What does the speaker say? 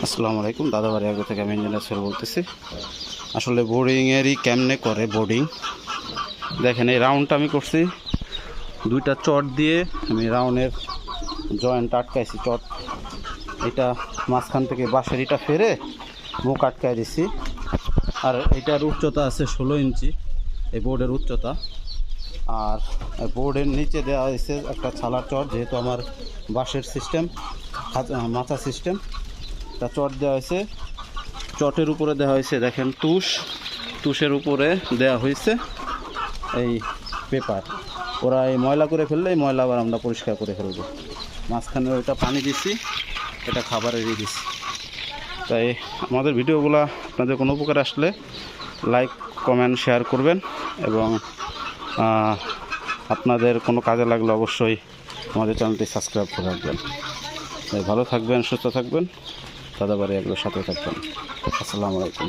আসসালামু আলাইকুম, দাদাবাড়ি আগে থেকে আমি ইঞ্জিনিয়ার স্যার বলতেছি। আসলে বোর্ডিংয়েরই কেমনে করে বোর্ডিং দেখেন। এই রাউন্ডটা আমি করছি দুইটা চট দিয়ে, আমি রাউন্ডের জয়েন্ট আটকাইছি। চট এটা মাঝখান থেকে বাঁশের ইটা ফেরে মুখ আটকায় দিছি। আর এটার উচ্চতা আছে 16 ইঞ্চি, এই বোর্ডের উচ্চতা। আর বোর্ডের নিচে দেওয়া হয়েছে একটা ছালার চট, যেহেতু আমার বাঁশের সিস্টেম, মাচা সিস্টেম, তা চট দেওয়া হয়েছে। চটের উপরে দেওয়া হয়েছে দেখেন তুষের উপরে দেওয়া হয়েছে এই পেপার। ওরা এই ময়লা করে ফেললে এই ময়লা আবার আমরা পরিষ্কার করে ফেলবো। মাঝখানে ওইটা পানি দিছি, এটা খাবারের দিছি। তাই আমাদের ভিডিওগুলো আপনাদের কোনো উপকার আসলে লাইক কমেন্ট শেয়ার করবেন, এবং আপনাদের কোনো কাজে লাগলে অবশ্যই আমাদের চ্যানেলটি সাবস্ক্রাইব করে রাখবেন। তাই ভালো থাকবেন, সুস্থ থাকবেন, দাদাবাড়ি এগুলোর সাথে থাকবেন। আসসালামু আলাইকুম।